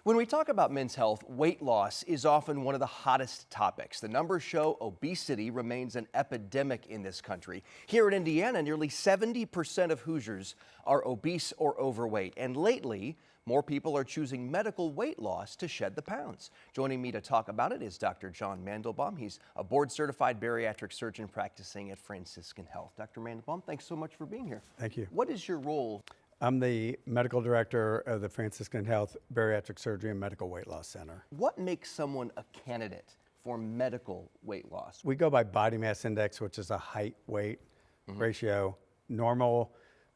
When we talk about men's health, weight loss is often one of the hottest topics. The numbers show obesity remains an epidemic in this country. Here in Indiana, nearly 70% of Hoosiers are obese or overweight. And lately, more people are choosing medical weight loss to shed the pounds. Joining me to talk about it is Dr. John Mandelbaum. He's a board-certified bariatric surgeon practicing at Franciscan Health. Dr. Mandelbaum, thanks so much for being here. Thank you. What is your role? I'm the medical director of the Franciscan Health Bariatric Surgery and Medical Weight Loss Center. What makes someone a candidate for medical weight loss? We go by body mass index, which is a height-weight ratio. Normal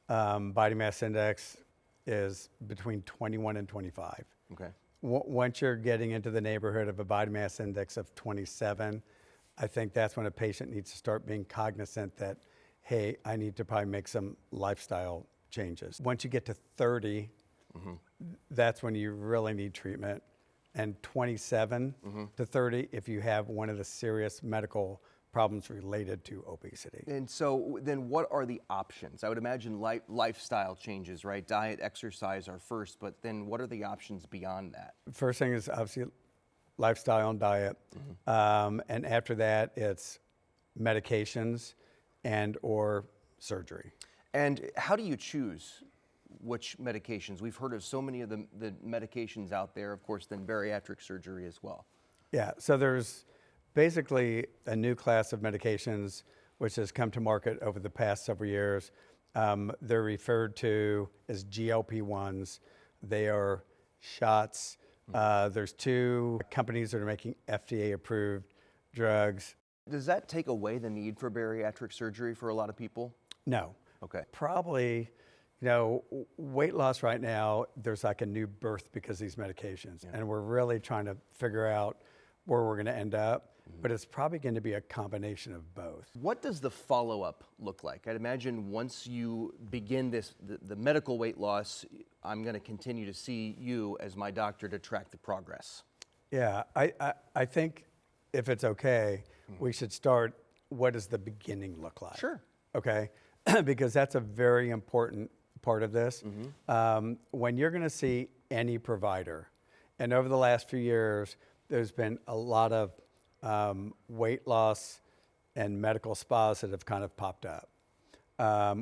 body mass index is between 21 and 25. Okay. Once you're getting into the neighborhood of a body mass index of 27, I think that's when a patient needs to start being cognizant that, hey, I need to probably make some lifestyle changes. Once you get to 30, that's when you really need treatment. And 27 to 30, if you have one of the serious medical problems related to obesity. And so then what are the options? I would imagine lifestyle changes, right? Diet, exercise are first, but then what are the options beyond that? First thing is obviously lifestyle and diet. And after that, it's medications and or surgery. And how do you choose which medications? We've heard of so many of the medications out there, of course, then bariatric surgery as well. Yeah, so there's basically a new class of medications which has come to market over the past several years. They're referred to as GLP-1s. They are shots. There's two companies that are making FDA-approved drugs. Does that take away the need for bariatric surgery for a lot of people? No. Okay. Probably, weight loss right now, there's like a new birth because of these medications. Yeah. And we're really trying to figure out where we're going to end up. But it's probably going to be a combination of both. What does the follow-up look like? I'd imagine once you begin the medical weight loss, I'm going to continue to see you as my doctor to track the progress. Yeah, I think if it's okay, we should start, what does the beginning look like? Sure. Okay, because that's a very important part of this. When you're going to see any provider, and over the last few years, there's been a lot of weight loss and medical spas that have kind of popped up,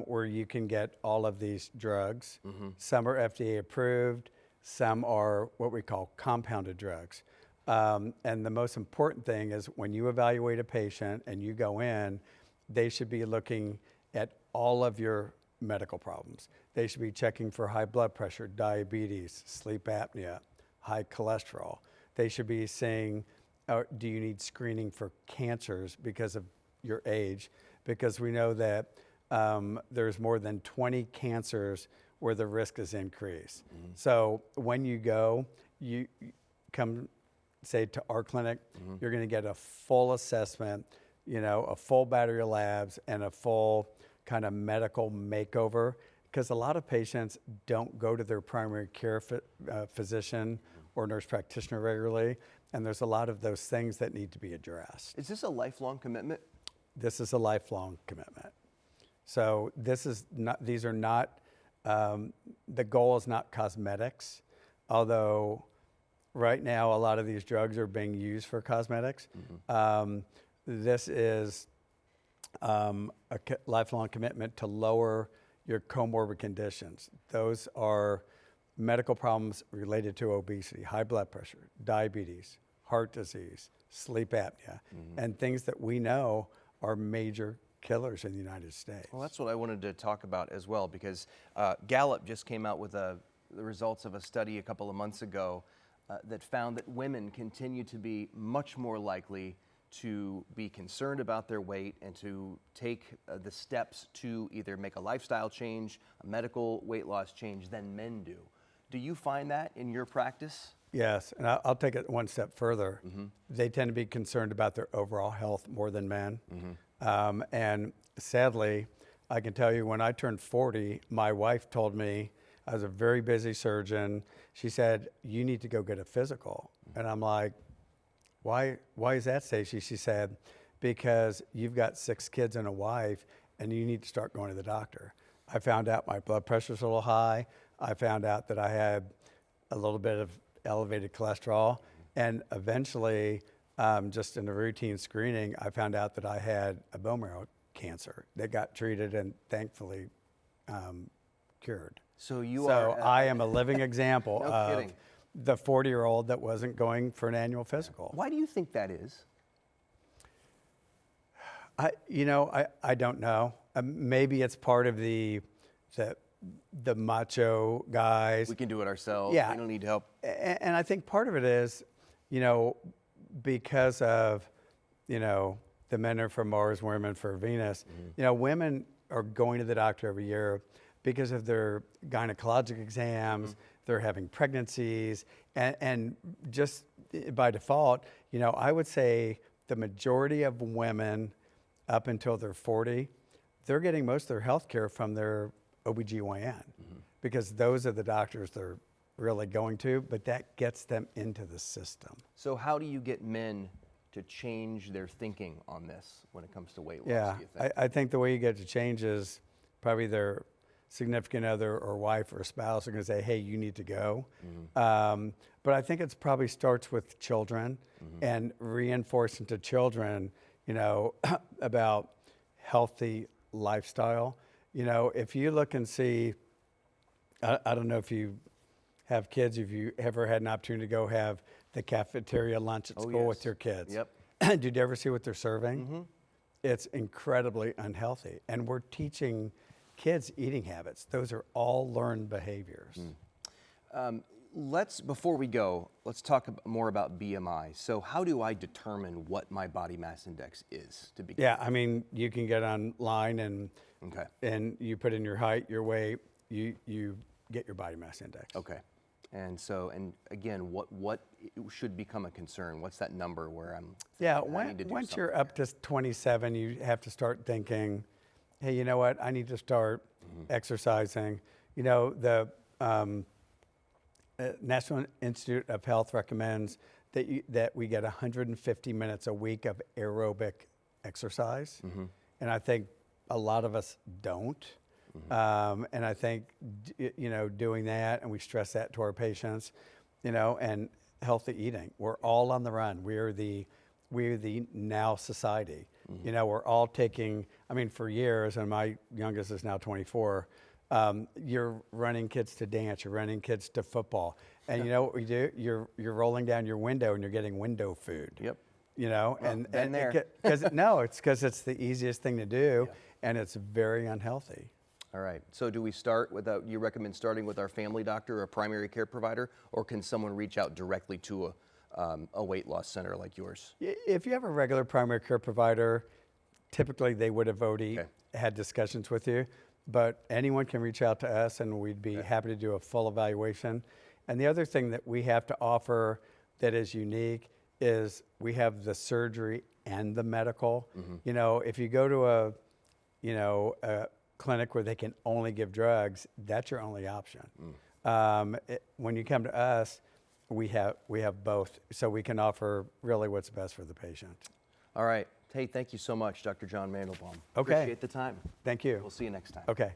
where you can get all of these drugs. Some are FDA approved, some are what we call compounded drugs. And the most important thing is when you evaluate a patient and you go in, they should be looking at all of your medical problems. They should be checking for high blood pressure, diabetes, sleep apnea, high cholesterol. They should be saying, do you need screening for cancers because of your age? Because we know that there's more than 20 cancers where the risk is increased. So when you go, you come, say, to our clinic, you're going to get a full assessment, a full battery of labs and a full kind of medical makeover, because a lot of patients don't go to their primary care physician or nurse practitioner regularly, and there's a lot of those things that need to be addressed. Is this a lifelong commitment? This is a lifelong commitment. So these are not, the goal is not cosmetics, although right now a lot of these drugs are being used for cosmetics. This is a lifelong commitment to lower your comorbid conditions. Those are medical problems related to obesity, high blood pressure, diabetes, heart disease, sleep apnea, and things that we know are major killers in the United States. Well, that's what I wanted to talk about as well, because Gallup just came out with the results of a study a couple of months ago that found that women continue to be much more likely to be concerned about their weight and to take the steps to either make a lifestyle change, a medical weight loss change than men do. Do you find that in your practice? Yes, and I'll take it one step further. They tend to be concerned about their overall health more than men. And sadly, I can tell you when I turned 40, my wife told me, I was a very busy surgeon, she said, you need to go get a physical. And I'm like, why is that, Stacey? She said, because you've got 6 kids and a wife and you need to start going to the doctor. I found out my blood pressure's a little high. I found out that I had a little bit of elevated cholesterol. And eventually, just in a routine screening, I found out that I had a bone marrow cancer that got treated and thankfully cured. So you So are. I am a living example No of kidding. the 40-year-old that wasn't going for an annual physical. Why do you think that is? I don't know. Maybe it's part of the macho guys. We can do it ourselves. Yeah. We don't need help. And I think part of it is, because of, the men are from Mars, women for Venus. Women are going to the doctor every year because of their gynecologic exams. They're having pregnancies, and just by default, I would say the majority of women up until they're 40, they're getting most of their health care from their OBGYN because those are the doctors they're really going to, but that gets them into the system. So how do you get men to change their thinking on this when it comes to weight loss? Yeah, Do you think? I think the way you get to change is probably their significant other or wife or spouse are going to say, hey, you need to go. But I think it's probably starts with children and reinforcing to children, about healthy lifestyle. If you look and see, I don't know if you have kids, if you ever had an opportunity to go have the cafeteria lunch at school with yes. your kids. Yep. Did you ever see what they're serving? It's incredibly unhealthy. And we're teaching kids eating habits. Those are all learned behaviors. Before we go, let's talk more about BMI. So how do I determine what my body mass index is to begin? Yeah, I mean, you can get online and Okay. and you put in your height, your weight, you get your body mass index. Okay. And again, what should become a concern? What's that number where I'm Yeah, I need to do once you're something up to 27, you have to start thinking, hey, you know what? I need to start exercising. The National Institute of Health recommends that we get 150 minutes a week of aerobic exercise, and I think a lot of us don't. And I think doing that, and we stress that to our patients, and healthy eating. We're all on the run. We're the now society. We're all taking. I mean, for years, and my youngest is now 24. You're running kids to dance. You're running kids to football, and you know what we do? You're rolling down your window and you're getting window food. Yep. And been there. It's because it's the easiest thing to do, and it's very unhealthy. All right. So do we start you recommend starting with our family doctor or a primary care provider, or can someone reach out directly to a weight loss center like yours? If you have a regular primary care provider, typically they would have already had discussions with you, but anyone can reach out to us and we'd be happy to do a full evaluation. And the other thing that we have to offer that is unique is we have the surgery and the medical. If you go to a clinic where they can only give drugs, that's your only option. When you come to us, we have both, so we can offer really what's best for the patient. All right. Hey, thank you so much, Dr. John Mandelbaum. Okay. Appreciate the time. Thank you. We'll see you next time. Okay.